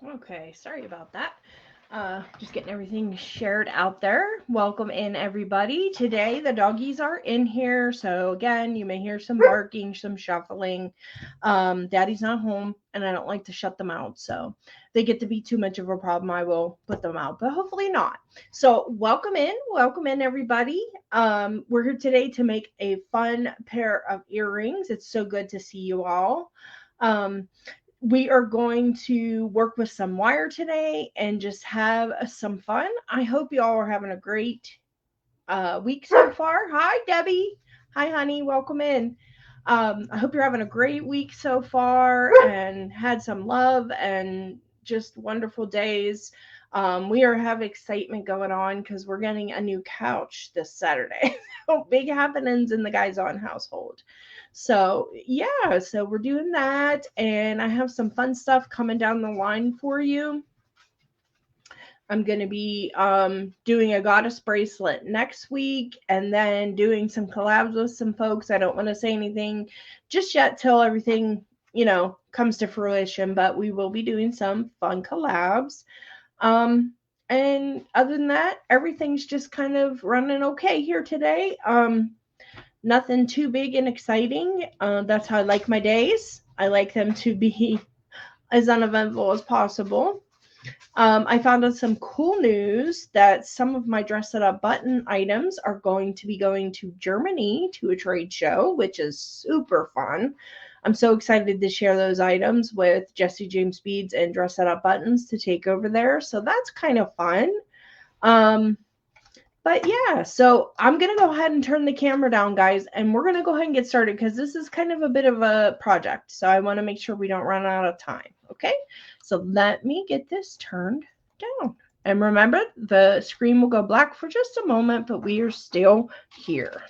Okay, sorry about that. Just getting everything shared out there. Welcome in, everybody. Today, the doggies are in here. So, again, you may hear some barking, some shuffling. Daddy's not home, and I don't like to shut them out. So, they get to be too much of a problem. I will put them out, but hopefully not. So, welcome in, everybody. We're here today to make a fun pair of earrings. It's so good to see you all. Um, we are going to work with some wire today and just have some fun. I hope you all are having a great week so far. Hi, Debbie. Hi, honey. Welcome in. I hope you're having a great week so far and had some love and just wonderful days. We are having excitement going on because we're getting a new couch this Saturday. Big happenings in the Guys On household. So, yeah, so we're doing that, and I have some fun stuff coming down the line for you. I'm going to be doing a goddess bracelet next week and then doing some collabs with some folks. I don't want to say anything just yet till everything, comes to fruition, but we will be doing some fun collabs. Um, and other than that, everything's just kind of running okay here today. Nothing too big and exciting. That's how I like my days. I like them to be as uneventful as possible. I found out some cool news that some of my Dress It Up button items are going to be going to Germany to a trade show, which is super fun. I'm so excited to share those items with Jesse James Beads and Dress It Up Buttons to take over there. So that's kind of fun. Um, but yeah, so I'm going to go ahead and turn the camera down, guys, and we're going to go ahead and get started because this is kind of a bit of a project. So I want to make sure we don't run out of time. Okay, so let me get this turned down. And remember, the screen will go black for just a moment, but we are still here.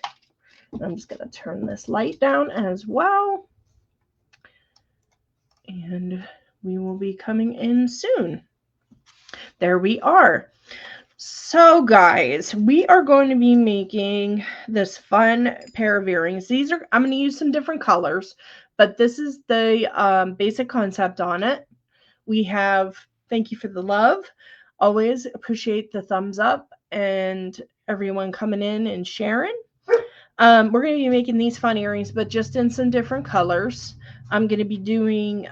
I'm just going to turn this light down as well. And we will be coming in soon. There we are. So, guys, we are going to be making this fun pair of earrings. I'm going to use some different colors, but this is the basic concept on it. We have thank you for the love. Always appreciate the thumbs up and everyone coming in and sharing. We're going to be making these fun earrings, but just in some different colors. I'm going to be doing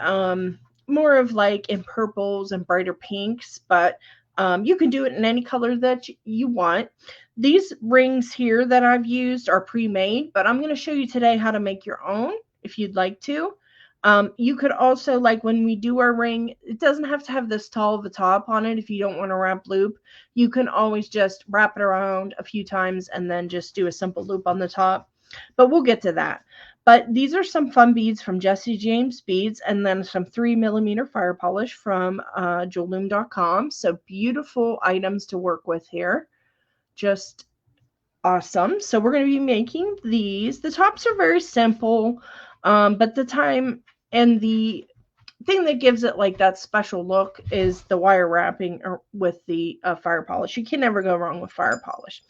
more of like in purples and brighter pinks, but you can do it in any color that you want. These rings here that I've used are pre-made, but I'm going to show you today how to make your own if you'd like to. You could also, like when we do our ring, it doesn't have to have this tall of a top on it if you don't want to wrap loop. You can always just wrap it around a few times and then just do a simple loop on the top. But we'll get to that. But these are some fun beads from Jesse James Beads and then some 3mm fire polish from jewelloom.com. So beautiful items to work with here. Just awesome. So we're going to be making these. The tops are very simple, but the time and the thing that gives it like that special look is the wire wrapping with the fire polish. You can never go wrong with fire polish.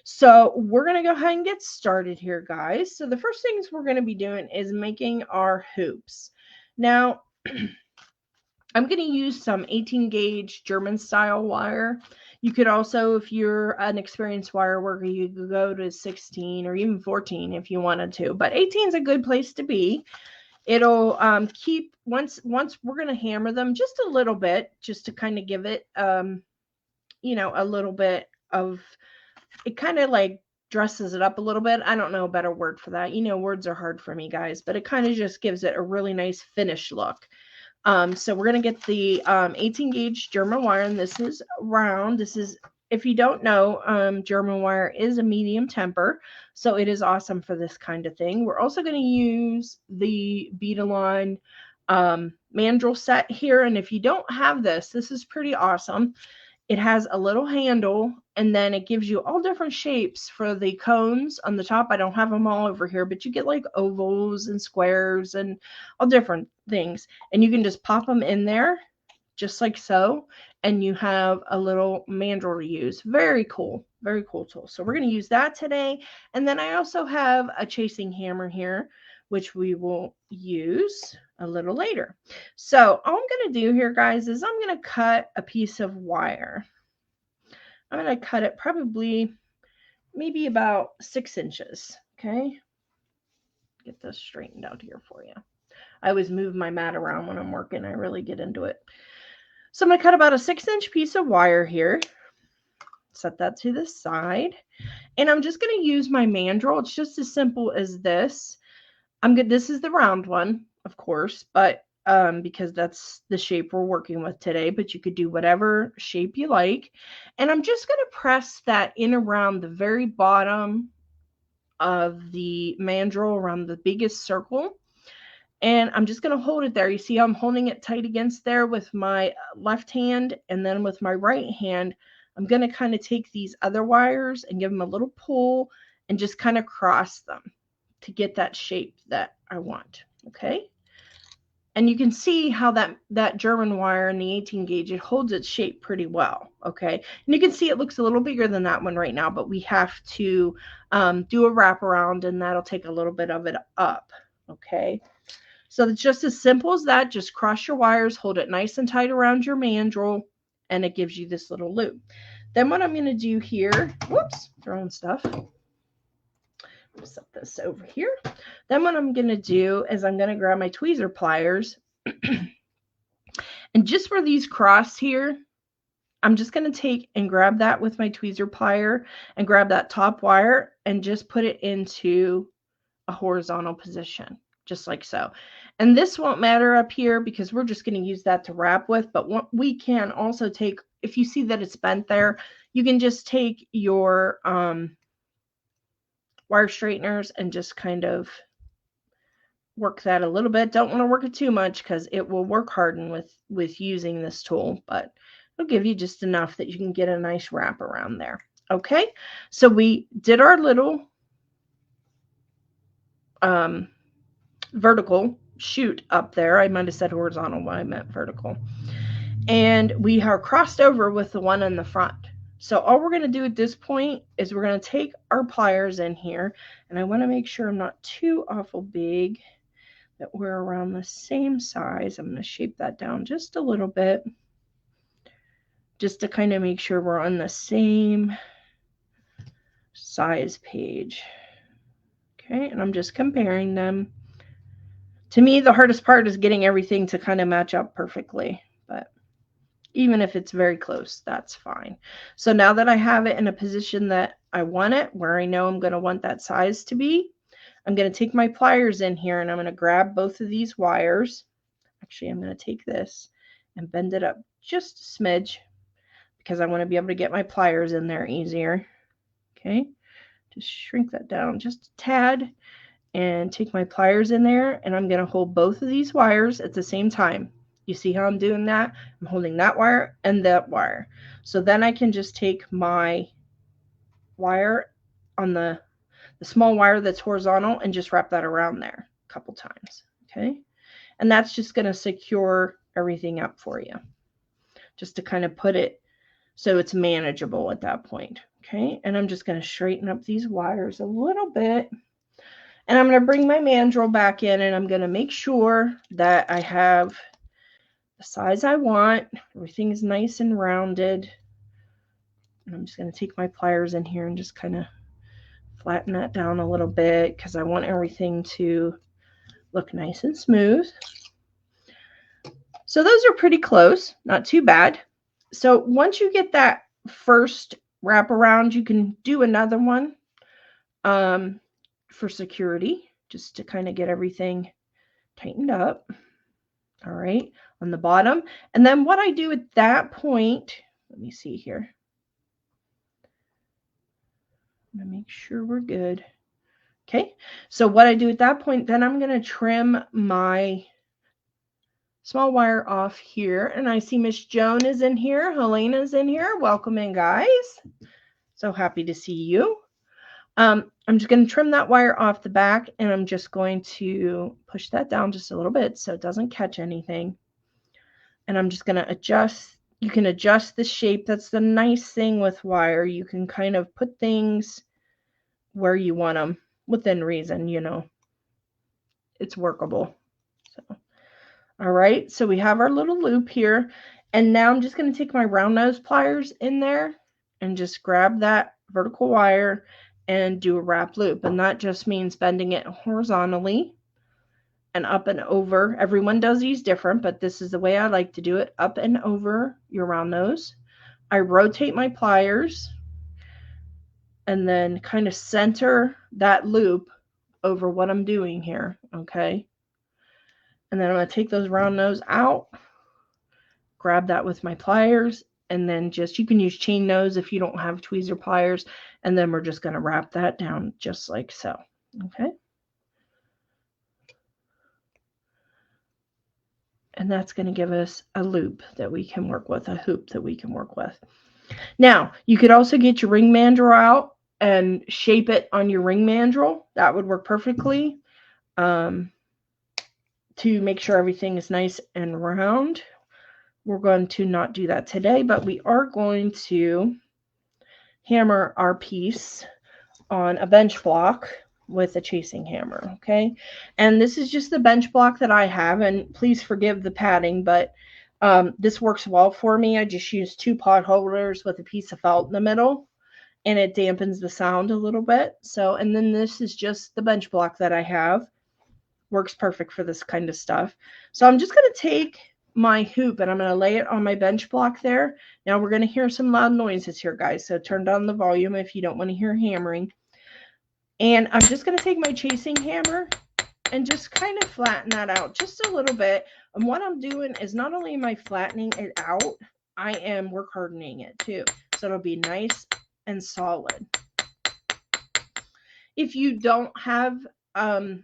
So we're going to go ahead and get started here, guys. So the first things we're going to be doing is making our hoops. Now, I'm going to use some 18 gauge German style wire. You could also, if you're an experienced wire worker, you could go to 16 or even 14 if you wanted to. But 18 is a good place to be. It'll keep, once we're going to hammer them just a little bit, just to kind of give it, a little bit of, it kind of like dresses it up a little bit. I don't know a better word for that. Words are hard for me, guys, but it kind of just gives it a really nice finish look. So we're going to get the 18 gauge German wire, and this is round. This is, if you don't know, German wire is a medium temper, so it is awesome for this kind of thing. We're also going to use the Beading mandrel set here, and if you don't have this, this is pretty awesome. It has a little handle, and then it gives you all different shapes for the cones on the top. I don't have them all over here, but you get like ovals and squares and all different things. And you can just pop them in there, just like so, and you have a little mandrel to use. Very cool tool. So we're going to use that today. And then I also have a chasing hammer here, which we will use a little later. So all I'm going to do here, guys, is I'm going to cut a piece of wire. I'm going to cut it probably maybe about 6 inches. Okay. Get this straightened out here for you. I always move my mat around when I'm working. I really get into it. So I'm going to cut about a 6-inch piece of wire here. Set that to the side. And I'm just going to use my mandrel. It's just as simple as this. I'm good. This is the round one, of course, but because that's the shape we're working with today, but you could do whatever shape you like. And I'm just going to press that in around the very bottom of the mandrel, around the biggest circle. And I'm just going to hold it there. You see how I'm holding it tight against there with my left hand, and then with my right hand, I'm going to kind of take these other wires and give them a little pull and just kind of cross them to get that shape that I want. Okay. And you can see how that German wire in the 18 gauge, it holds its shape pretty well. Okay. And you can see it looks a little bigger than that one right now, but we have to do a wraparound, and that'll take a little bit of it up. Okay. So it's just as simple as that. Just cross your wires, hold it nice and tight around your mandrel, and it gives you this little loop. Then what I'm going to do here, whoops, throwing stuff. Set this over here. Then what I'm going to do is I'm going to grab my tweezer pliers. And just where these cross here, I'm just going to take and grab that with my tweezer plier and grab that top wire and just put it into a horizontal position, just like so. And this won't matter up here because we're just going to use that to wrap with. But what we can also take, if you see that it's bent there, you can just take your wire straighteners and just kind of work that a little bit. Don't want to work it too much because it will work harden with using this tool, but it'll give you just enough that you can get a nice wrap around there. Okay, so we did our little vertical shoot up there. I might have said horizontal when I meant vertical. And we are crossed over with the one in the front. So all we're going to do at this point is we're going to take our pliers in here, and I want to make sure I'm not too awful big, that we're around the same size. I'm going to shape that down just a little bit, just to kind of make sure we're on the same size page. Okay, and I'm just comparing them. To me, the hardest part is getting everything to kind of match up perfectly, but even if it's very close, that's fine. So now that I have it in a position that I want it, where I know I'm going to want that size to be, I'm going to take my pliers in here and I'm going to grab both of these wires. Actually, I'm going to take this and bend it up just a smidge because I want to be able to get my pliers in there easier. Okay, just shrink that down just a tad and take my pliers in there, and I'm going to hold both of these wires at the same time. You see how I'm doing that? I'm holding that wire and that wire. So then I can just take my wire on the small wire that's horizontal and just wrap that around there a couple times. Okay. And that's just going to secure everything up for you, just to kind of put it so it's manageable at that point. Okay. And I'm just going to straighten up these wires a little bit. And I'm going to bring my mandrel back in, and I'm going to make sure that I have the size I want. Everything's nice and rounded. And I'm just going to take my pliers in here and just kind of flatten that down a little bit because I want everything to look nice and smooth. So those are pretty close, not too bad. So once you get that first wrap around, you can do another one for security, just to kind of get everything tightened up. All right, on the bottom. And then what I do at that point, let me see here. I'm going to make sure we're good. Okay, so what I do at that point, then I'm going to trim my small wire off here. And I see Miss Joan is in here. Helena's in here. Welcome in, guys. So happy to see you. I'm just going to trim that wire off the back, and I'm just going to push that down just a little bit so it doesn't catch anything. And I'm just going to adjust. You can adjust the shape. That's the nice thing with wire. You can kind of put things where you want them within reason, you know. It's workable. So All right, so we have our little loop here. And now I'm just going to take my round nose pliers in there and just grab that vertical wire and do a wrap loop. And that just means bending it horizontally and up and over. Everyone does these different, but this is the way I like to do it. Up and over your round nose. I rotate my pliers and then kind of center that loop over what I'm doing here, okay? And then I'm going to take those round nose out, grab that with my pliers, and then just, you can use chain nose if you don't have tweezer pliers, and then we're just going to wrap that down just like so, okay? And that's going to give us a loop that we can work with, a hoop that we can work with. Now, you could also get your ring mandrel out and shape it on your ring mandrel. That would work perfectly to make sure everything is nice and round. We're going to not do that today, but we are going to hammer our piece on a bench block with a chasing hammer, okay? And this is just the bench block that I have, and please forgive the padding, but this works well for me. I just use 2 pot holders with a piece of felt in the middle, and it dampens the sound a little bit. So, and then this is just the bench block that I have. Works perfect for this kind of stuff. So I'm just going to take my hoop and I'm going to lay it on my bench block there. Now we're going to hear some loud noises here, guys. So turn down the volume if you don't want to hear hammering. And I'm just going to take my chasing hammer and just kind of flatten that out just a little bit. And what I'm doing is not only am I flattening it out, I am work hardening it too. So it'll be nice and solid. If you don't have a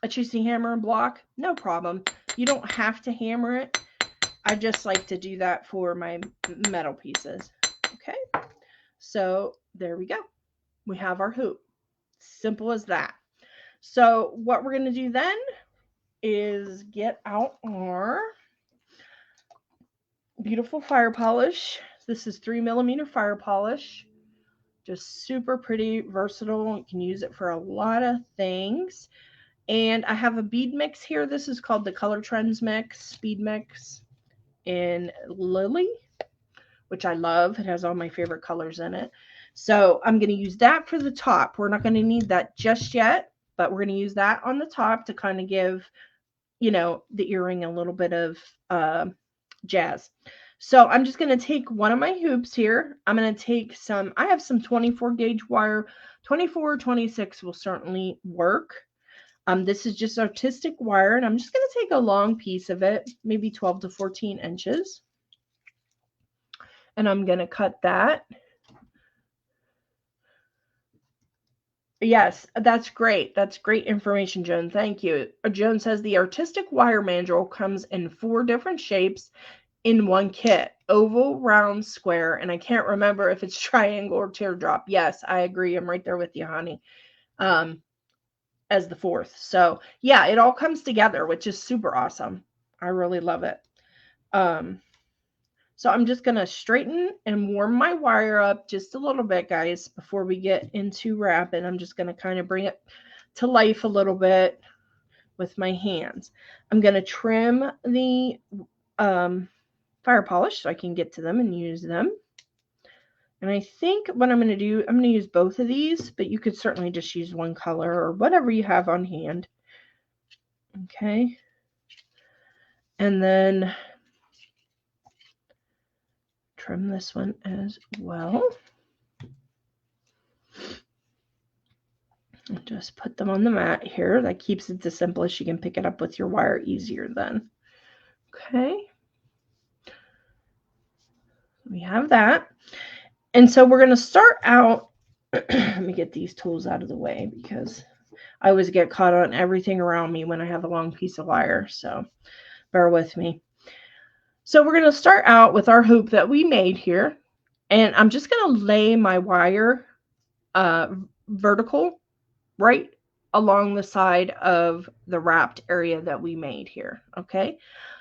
chasing hammer and block, no problem. You don't have to hammer it. I just like to do that for my metal pieces. Okay, so there we go. We have our hoop. Simple as that. So what we're going to do then is get out our beautiful fire polish. This is 3mm fire polish. Just super pretty, versatile. You can use it for a lot of things. And I have a bead mix here. This is called the Color Trends Mix, bead mix in Lily, which I love. It has all my favorite colors in it. So I'm going to use that for the top. We're not going to need that just yet, but we're going to use that on the top to kind of give, you know, the earring a little bit of jazz. So I'm just going to take one of my hoops here. I'm going to take some, I have some 24 gauge wire. 24 or 26 will certainly work. This is just artistic wire, and I'm just going to take a long piece of it, maybe 12 to 14 inches. And I'm going to cut that. Yes, that's great. That's great information, Joan. Thank you. Joan says the artistic wire mandrel comes in 4 different shapes in one kit: oval, round, square, and I can't remember if it's triangle or teardrop. Yes, I agree. I'm right there with you, honey. As the 4th. So yeah, it all comes together, which is super awesome. I really love it. So I'm just going to straighten and warm my wire up just a little bit, guys, before we get into wrapping. I'm just going to kind of bring it to life a little bit with my hands. I'm going to trim the fire polish so I can get to them and use them. And I think what I'm going to do, I'm going to use both of these, but you could certainly just use one color or whatever you have on hand. Okay. And then trim this one as well. And just put them on the mat here. That keeps it the simplest. You can pick it up with your wire easier then. Okay. We have that. And so we're going to start out, let me get these tools out of the way because I always get caught on everything around me when I have a long piece of wire. So bear with me. So we're going to start out with our hoop that we made here. And I'm just going to lay my wire vertical right along the side of the wrapped area that we made here. Okay.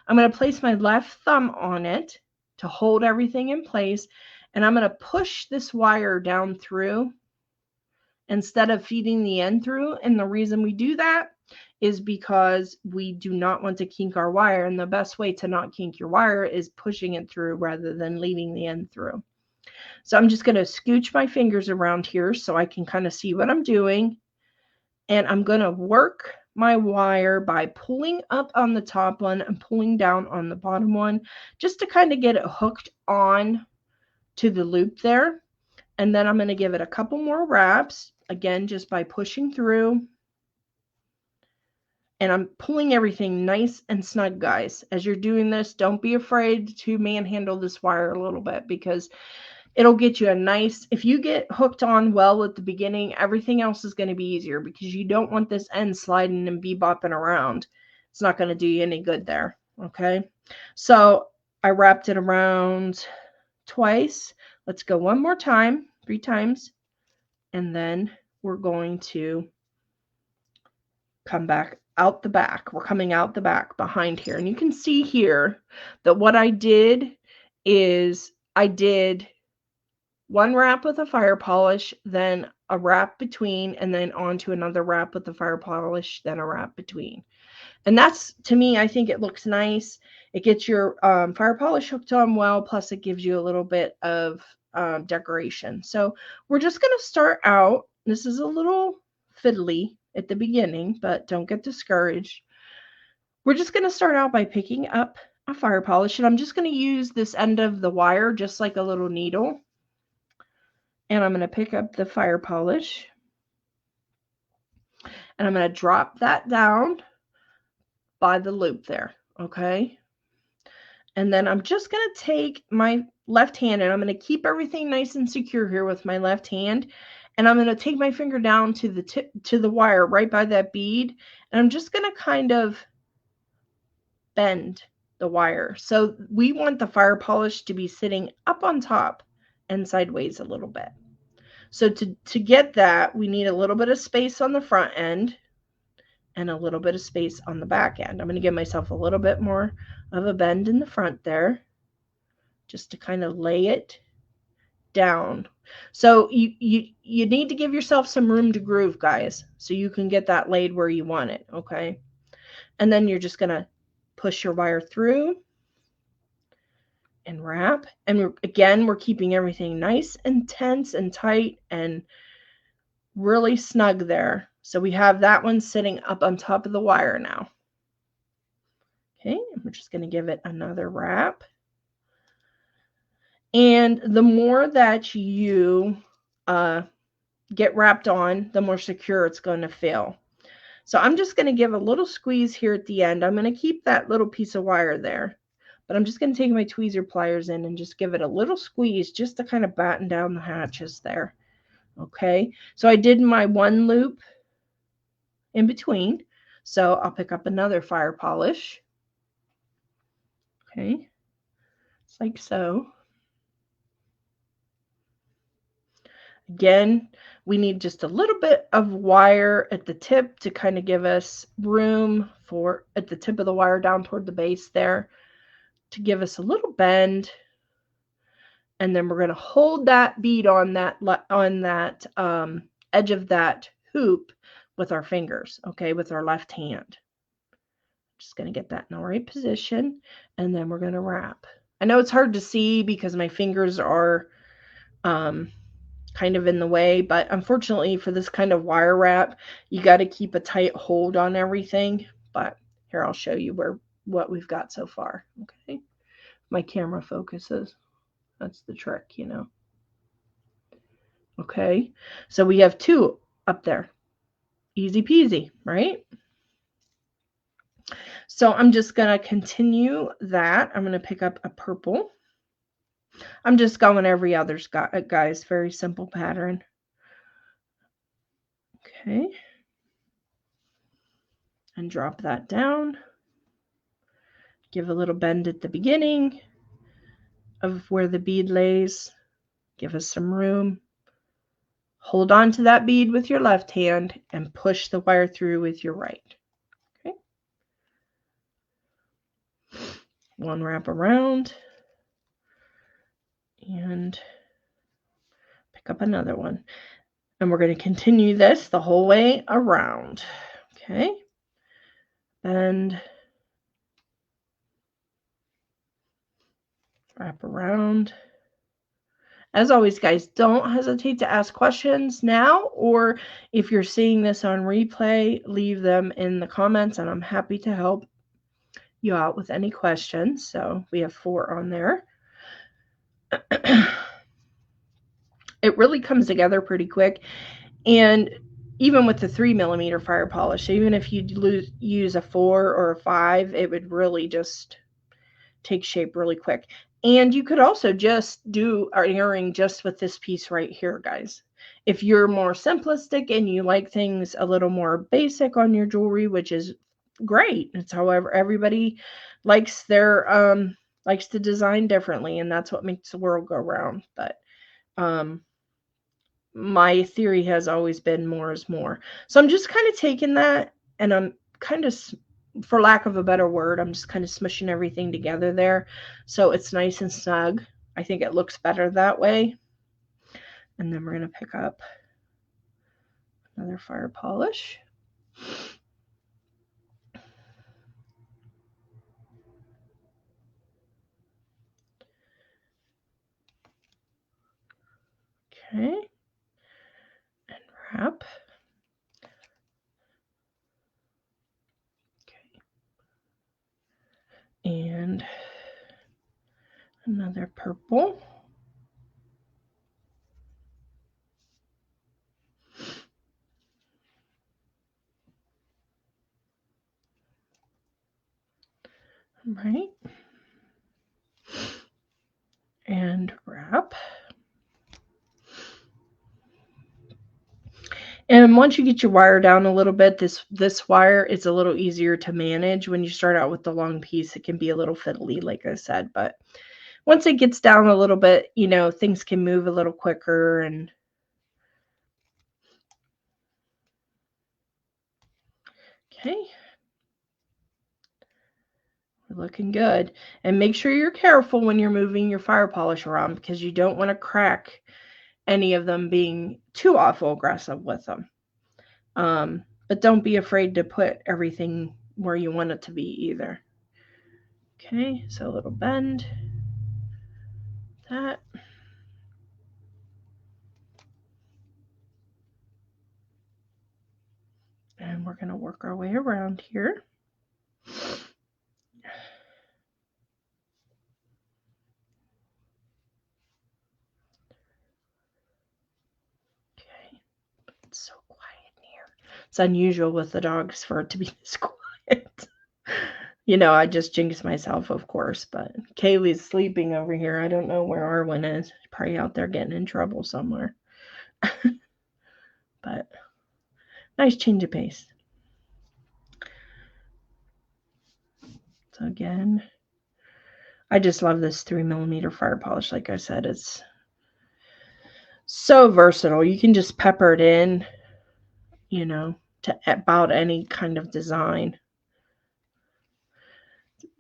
I'm going to place my left thumb on it to hold everything in place. And I'm going to push this wire down through instead of feeding the end through. And the reason we do that is because we do not want to kink our wire. And the best way to not kink your wire is pushing it through rather than leaving the end through. So I'm just going to scooch my fingers around here so I can kind of see what I'm doing. And I'm going to work my wire by pulling up on the top one and pulling down on the bottom one, just to kind of get it hooked on to the loop there. And then I'm going to give it a couple more wraps, again, just by pushing through. And I'm pulling everything nice and snug, guys. As you're doing this, don't be afraid to manhandle this wire a little bit, because it'll get you a nice, if you get hooked on well at the beginning, everything else is going to be easier, because you don't want this end sliding and bebopping around. It's not going to do you any good there. Okay. So I wrapped it around twice. Let's go one more time, 3 times. And then we're going to come back out the back. We're coming out the back behind here. And you can see here that what I did is I did one wrap with a fire polish, then a wrap between, and then onto another wrap with the fire polish, then a wrap between. And that's, to me, I think it looks nice. It gets your fire polish hooked on well, plus it gives you a little bit of decoration. So we're just going to start out. This is a little fiddly at the beginning, but don't get discouraged. We're just going to start out by picking up a fire polish, and I'm just going to use this end of the wire just like a little needle. And I'm going to pick up the fire polish, and I'm going to drop that down by the loop there, okay? And then I'm just going to take my left hand, and I'm going to keep everything nice and secure here with my left hand. And I'm going to take my finger down to the tip, to the wire right by that bead. And I'm just going to kind of bend the wire. So we want the fire polish to be sitting up on top and sideways a little bit. So to get that, we need a little bit of space on the front end and a little bit of space on the back end. I'm going to give myself a little bit more of a bend in the front there, just to kind of lay it down. So you need to give yourself some room to groove, guys, so you can get that laid where you want it, okay? And then you're just going to push your wire through and wrap. And again, we're keeping everything nice and tense and tight and really snug there. So we have that one sitting up on top of the wire now. Okay, and we're just going to give it another wrap. And the more that you get wrapped on, the more secure it's going to feel. So I'm just going to give a little squeeze here at the end. I'm going to keep that little piece of wire there, but I'm just going to take my tweezer pliers in and just give it a little squeeze just to kind of batten down the hatches there. Okay, so I did my one loop in between. So I'll pick up another fire polish. Okay, it's like so. Again, we need just a little bit of wire at the tip to kind of give us room for, at the tip of the wire down toward the base there, to give us a little bend. And then we're going to hold that bead on that edge of that hoop with our fingers, okay, with our left hand. Just going to get that in the right position, and then we're going to wrap. I know it's hard to see because my fingers are kind of in the way, but unfortunately for this kind of wire wrap, you got to keep a tight hold on everything. But here, I'll show you what we've got so far. Okay, my camera focuses. That's the trick, you know. Okay, so we have 2 up there. Easy peasy, right? So I'm just going to continue that. I'm going to pick up a purple. I'm just going every other's, guys. Very simple pattern. Okay. And drop that down. Give a little bend at the beginning of where the bead lays. Give us some room. Hold on to that bead with your left hand and push the wire through with your right. Okay. One wrap around. And pick up another one. And we're going to continue this the whole way around. Okay. bend, wrap around. As always, guys, don't hesitate to ask questions now, or if you're seeing this on replay, leave them in the comments and I'm happy to help you out with any questions. So we have 4 on there. It really comes together pretty quick. And even with the 3mm fire polish, even if you use a 4 or a 5, it would really just take shape really quick. And you could also just do an earring just with this piece right here, guys. If you're more simplistic and you like things a little more basic on your jewelry, which is great. It's however everybody likes their likes to design differently, and that's what makes the world go round. But my theory has always been more is more. So I'm just kind of taking that and I'm kind of, for lack of a better word, I'm just kind of smushing everything together there. So it's nice and snug. I think it looks better that way. And then we're going to pick up another fire polish. Okay. And wrap. Okay. And another purple. Right. And wrap. And once you get your wire down a little bit, this wire is a little easier to manage. When you start out with the long piece, it can be a little fiddly, like I said. But once it gets down a little bit, you know, things can move a little quicker. And okay, we're looking good. And make sure you're careful when you're moving your fire polish around, because you don't want to crack any of them being too awful aggressive with them. But don't be afraid to put everything where you want it to be either. Okay, so a little bend. That. And we're going to work our way around here. Okay, it's so quiet in here. It's unusual with the dogs for it to be this quiet. You know, I just jinxed myself, of course, but Kaylee's sleeping over here. I don't know where Arwen is. Probably out there getting in trouble somewhere. But nice change of pace. So again, I just love this 3mm fire polish. Like I said, it's so versatile. You can just pepper it in, you know, to about any kind of design.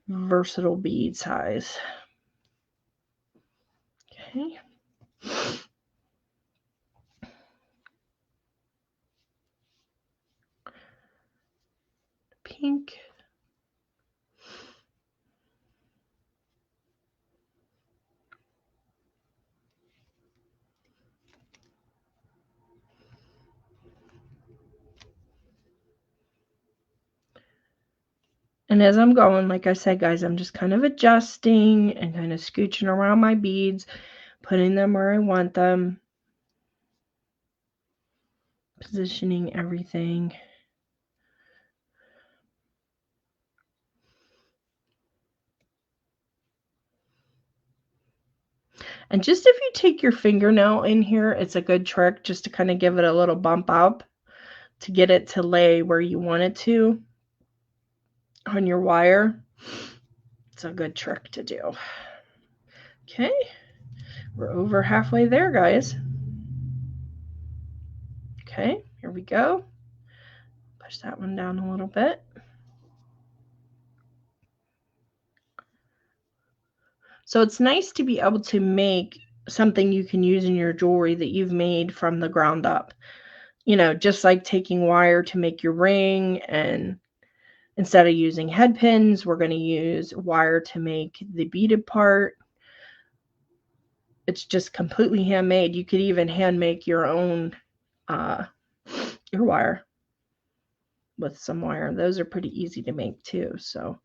Versatile bead size. Okay. Pink. And as I'm going, like I said, guys, I'm just kind of adjusting and kind of scooching around my beads, putting them where I want them, positioning everything. And just if you take your fingernail in here, it's a good trick just to kind of give it a little bump up to get it to lay where you want it to on your wire. It's a good trick to do. Okay, we're over halfway there, guys. Okay, here we go. Push that one down a little bit. So it's nice to be able to make something you can use in your jewelry that you've made from the ground up. You know, just like taking wire to make your ring and instead of using head pins, we're going to use wire to make the beaded part. It's just completely handmade. You could even hand make your own ear wire with some wire. Those are pretty easy to make too. So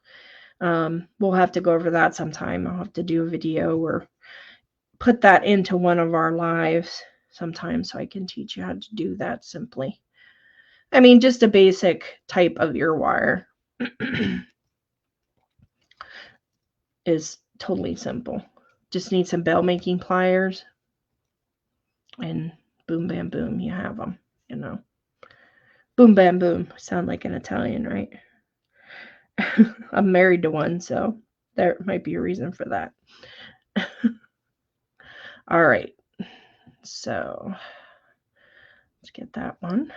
we'll have to go over that sometime. I'll have to do a video or put that into one of our lives sometime so I can teach you how to do that simply. I mean, just a basic type of ear wire is totally simple. Just need some bell making pliers and boom, bam, boom, you have them, you know. Boom, bam, boom. Sound like an Italian, right? I'm married to one, so there might be a reason for that. All right. So let's get that one.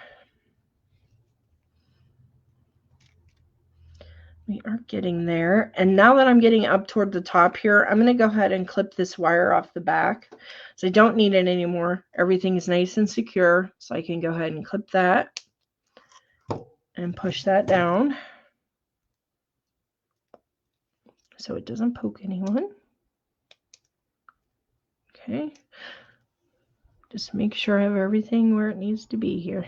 We are getting there. And now that I'm getting up toward the top here, I'm going to go ahead and clip this wire off the back. So I don't need it anymore. Everything's nice and secure. So I can go ahead and clip that and push that down so it doesn't poke anyone. Okay. Just make sure I have everything where it needs to be here.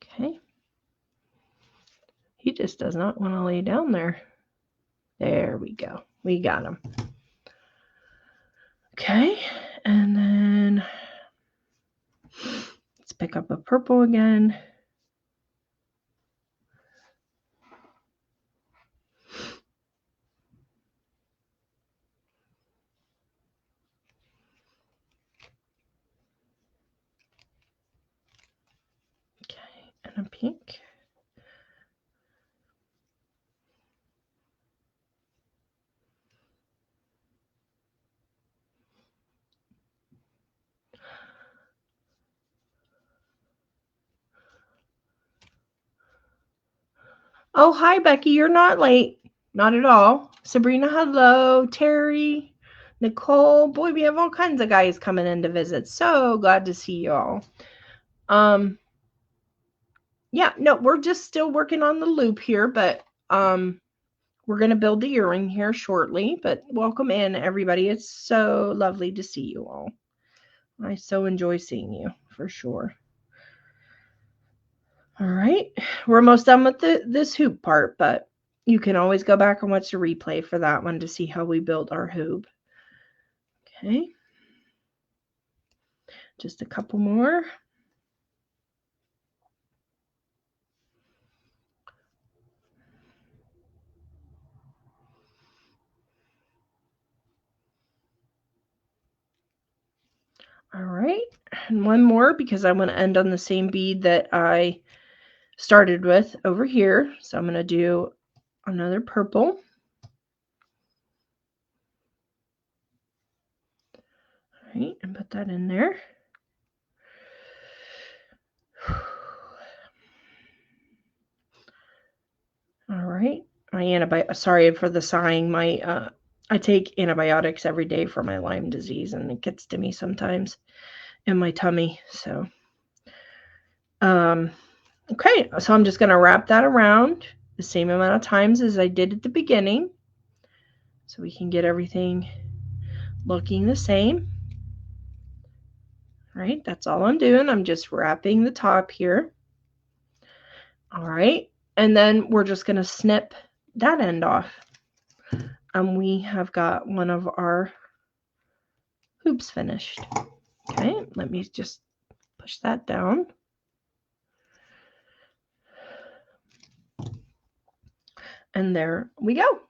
Okay. He just does not want to lay down there. There we go. We got him. Okay. And then let's pick up a purple again. Okay. And a pink. Oh, hi, Becky. You're not late. Not at all. Sabrina, hello. Terry, Nicole. Boy, we have all kinds of guys coming in to visit. So glad to see you all. Yeah, no, we're just still working on the loop here, but we're going to build the earring here shortly. But welcome in, everybody. It's so lovely to see you all. I so enjoy seeing you, for sure. All right, we're almost done with this hoop part, but you can always go back and watch the replay for that one to see how we built our hoop. Okay, just a couple more. All right, and one more because I want to end on the same bead that I started with over here. So I'm going to do another purple. All right, and put that in there. All right, sorry for the sighing. I take antibiotics every day for my Lyme disease, and it gets to me sometimes in my tummy. So, okay, so I'm just going to wrap that around the same amount of times as I did at the beginning, so we can get everything looking the same. All right, that's all I'm doing. I'm just wrapping the top here. All right, and then we're just going to snip that end off. And we have got one of our hoops finished. Okay, let me just push that down. And there we go.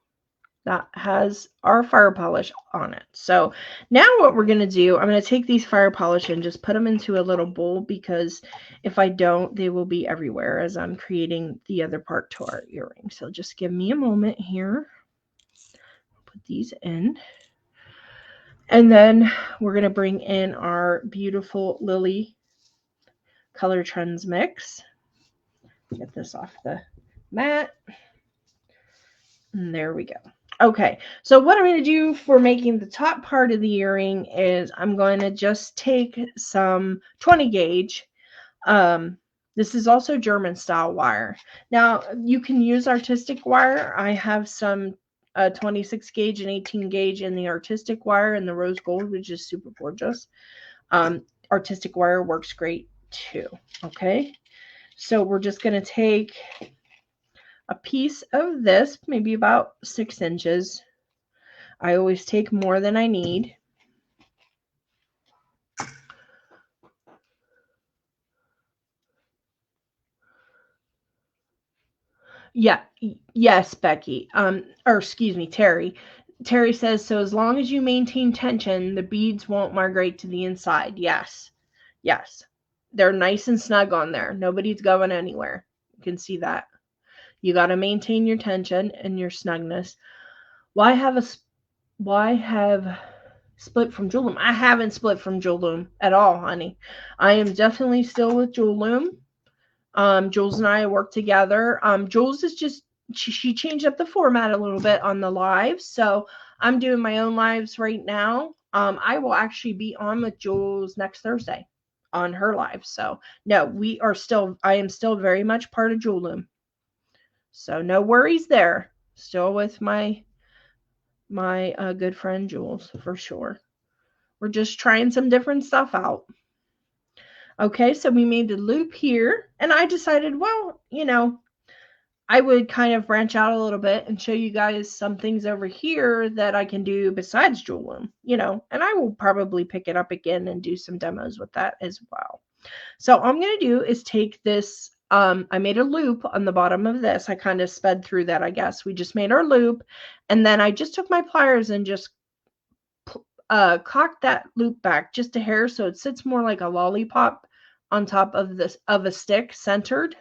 That has our fire polish on it. So now what we're going to do, I'm going to take these fire polish and just put them into a little bowl, because if I don't, they will be everywhere as I'm creating the other part to our earring. So just give me a moment here. Put these in. And then we're going to bring in our beautiful Lily Color Trends mix. Get this off the mat. And there we go. Okay, so what I'm going to do for making the top part of the earring is I'm going to just take some 20 gauge. Um, this is also German style wire. Now, you can use artistic wire. I have some 26 gauge and 18 gauge in the artistic wire and the rose gold, which is super gorgeous. Artistic wire works great too. Okay, so we're just going to take a piece of this, maybe about 6 inches. I always take more than I need. Yeah, yes, Becky. Or excuse me, Terry. Terry says, so as long as you maintain tension, the beads won't migrate to the inside. Yes. Yes. They're nice and snug on there. Nobody's going anywhere. You can see that. You got to maintain your tension and your snugness. Why have split from Jewel Loom? I haven't split from Jewel Loom at all, honey. I am definitely still with Jewel Loom. Jules and I work together. Jules is just she changed up the format a little bit on the lives, so I'm doing my own lives right now. I will actually be on with Jules next Thursday on her live. So no, I am still very much part of Jewel Loom. So no worries there. Still with my good friend Jules for sure. We're just trying some different stuff out. Okay, so we made the loop here, and I decided, well, I would kind of branch out a little bit and show you guys some things over here that I can do besides Jewel Loom, and I will probably pick it up again and do some demos with that as well. So all I'm going to do is take this. I made a loop on the bottom of this. I kind of sped through that, I guess. We just made our loop, and then I just took my pliers and just cocked that loop back just a hair so it sits more like a lollipop on top of a stick centered.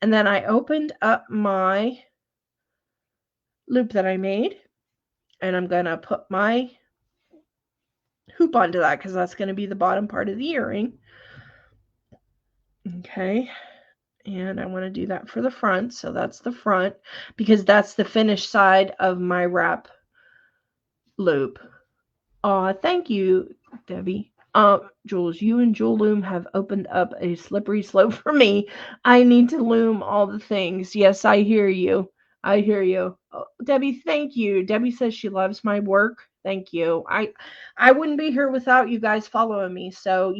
And then I opened up my loop that I made, and I'm going to put my hoop onto that because that's going to be the bottom part of the earring. Okay. And I want to do that for the front. So that's the front because that's the finished side of my wrap loop. Thank you, Debbie. Jules, you and Jewel Loom have opened up a slippery slope for me. I need to loom all the things. Yes, I hear you. I hear you. Oh, Debbie, thank you. Debbie says she loves my work. Thank you. I wouldn't be here without you guys following me. So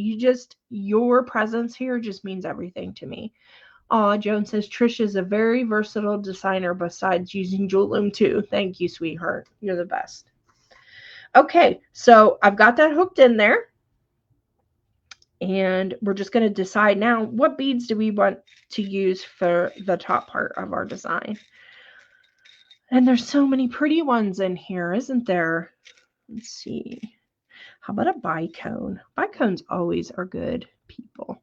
your presence here just means everything to me. Joan says Trish is a very versatile designer besides using Jewel Loom too. Thank you, sweetheart. You're the best. Okay, so I've got that hooked in there. And we're just going to decide now what beads do we want to use for the top part of our design. And there's so many pretty ones in here, isn't there? Let's see. How about a bicone? Bicones always are good, people.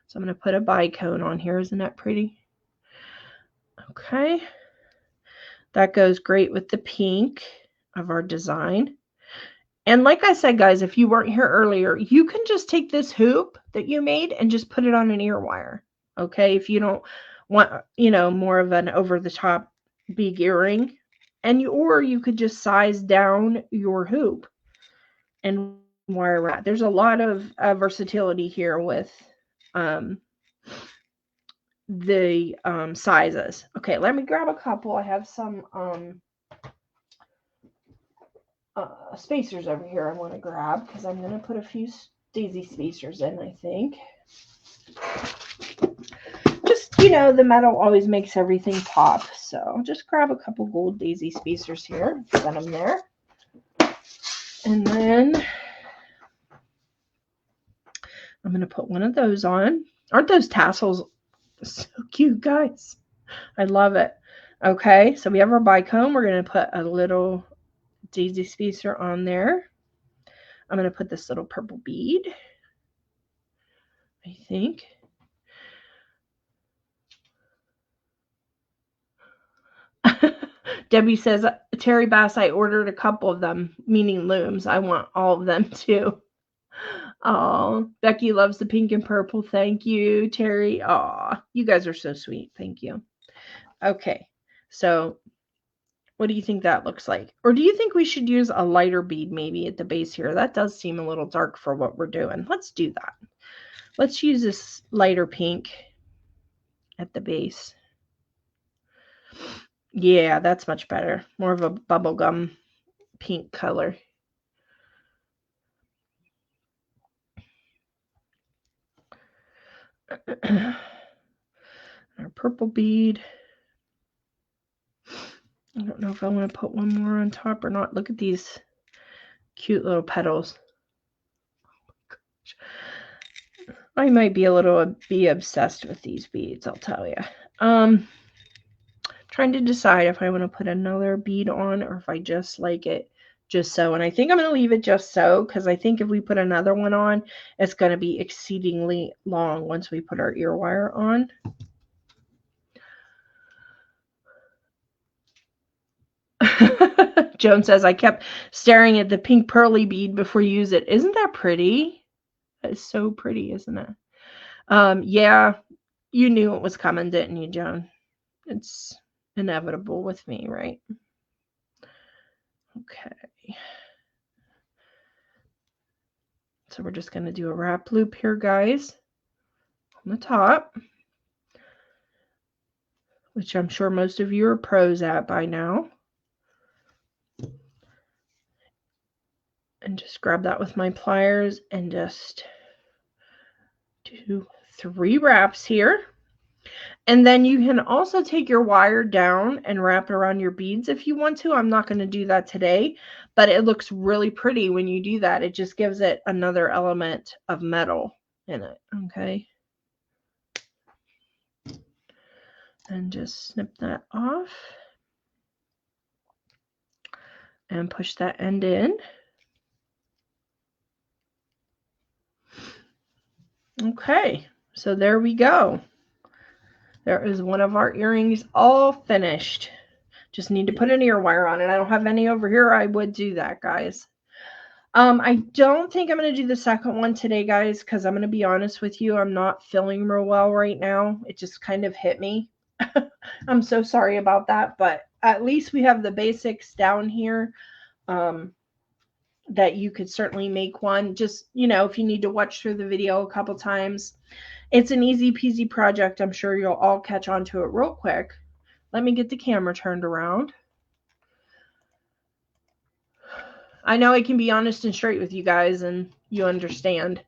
So I'm going to put a bicone on here. Isn't that pretty? Okay. That goes great with the pink of our design. And like I said, guys, if you weren't here earlier, you can just take this hoop that you made and just put it on an ear wire. Okay. If you don't want, more of an over the top big earring, or you could just size down your hoop and wire wrap. There's a lot of versatility here with the sizes. Okay. Let me grab a couple. I have some spacers over here I want to grab because I'm going to put a few daisy spacers in, I think. Just, the metal always makes everything pop. So I'll just grab a couple gold daisy spacers here, set them there. And then I'm going to put one of those on. Aren't those tassels so cute, guys? I love it. Okay, so we have our bicone. We're going to put a little daisy spacer on there. I'm going to put this little purple bead, I think. Debbie says, Terry Bass, I ordered a couple of them, meaning looms. I want all of them too. Oh, Becky loves the pink and purple. Thank you, Terry. Oh, you guys are so sweet. Thank you. Okay, so What do you think that looks like? Or do you think we should use a lighter bead maybe at the base here? That does seem a little dark for what we're doing. Let's do that. Let's use this lighter pink at the base. Yeah, that's much better. More of a bubblegum pink color. Our purple bead. I don't know if I want to put one more on top or not. Look at these cute little petals. Oh my gosh. I might be a little obsessed with these beads, I'll tell you. Trying to decide if I want to put another bead on or if I just like it just so. And I think I'm going to leave it just so, because I think if we put another one on, it's going to be exceedingly long once we put our ear wire on. Joan says, I kept staring at the pink pearly bead before you use it. Isn't that pretty? That is so pretty, isn't it? Yeah, you knew it was coming, didn't you, Joan? It's inevitable with me, right? Okay. So we're just going to do a wrap loop here, guys, on the top, which I'm sure most of you are pros at by now. And just grab that with my pliers and just do 3 wraps here. And then you can also take your wire down and wrap it around your beads if you want to. I'm not going to do that today, but it looks really pretty when you do that. It just gives it another element of metal in it, okay? And just snip that off and push that end in. Okay, so there we go. There is one of our earrings all finished. Just need to put an ear wire on it. I don't have any over here. I would do that, guys. I don't think I'm going to do the second one today, guys, because I'm going to be honest with you. I'm not feeling real well right now. It just kind of hit me. I'm so sorry about that, but at least we have the basics down here. That you could certainly make one. Just, you know, if you need to watch through the video a couple times. It's an easy peasy project. I'm sure you'll all catch on to it real quick. Let me get the camera turned around. I know I can be honest and straight with you guys and you understand.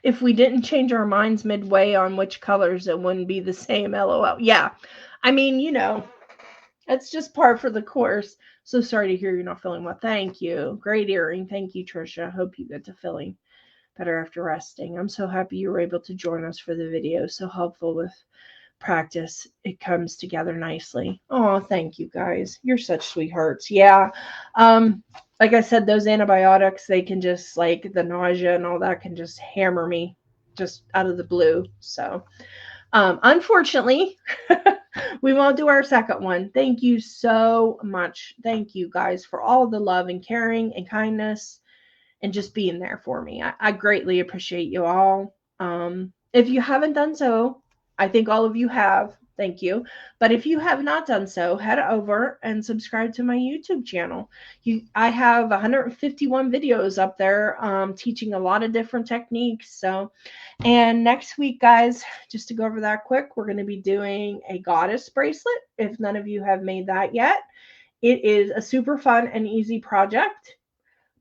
If we didn't change our minds midway on which colors, it wouldn't be the same, LOL. Yeah, I mean, you know, it's just par for the course. So sorry to hear you're not feeling well. Thank you. Great earring. Thank you, Trisha. Hope you get to feeling better after resting. I'm so happy you were able to join us for the video. So helpful with practice. It comes together nicely. Oh, thank you guys. You're such sweethearts. Yeah. Like I said, those antibiotics, they can just, like, the nausea and all that can just hammer me just out of the blue. So unfortunately, we won't do our second one. Thank you so much. Thank you guys for all the love and caring and kindness and just being there for me. I greatly appreciate you all. If you haven't done so, I think all of you have. Thank you. But if you have not done so, head over and subscribe to my YouTube channel. I have 151 videos up there teaching a lot of different techniques. So, and next week, guys, just to go over that quick, we're going to be doing a goddess bracelet. If none of you have made that yet, it is a super fun and easy project,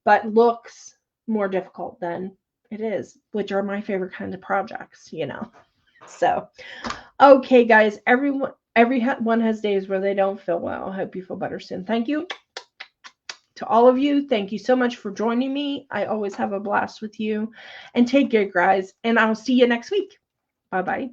but looks more difficult than it is, which are my favorite kinds of projects, you know. So, okay, guys, everyone has days where they don't feel well. I hope you feel better soon. Thank you to all of you. Thank you so much for joining me. I always have a blast with you. And take care, guys. And I'll see you next week. Bye-bye.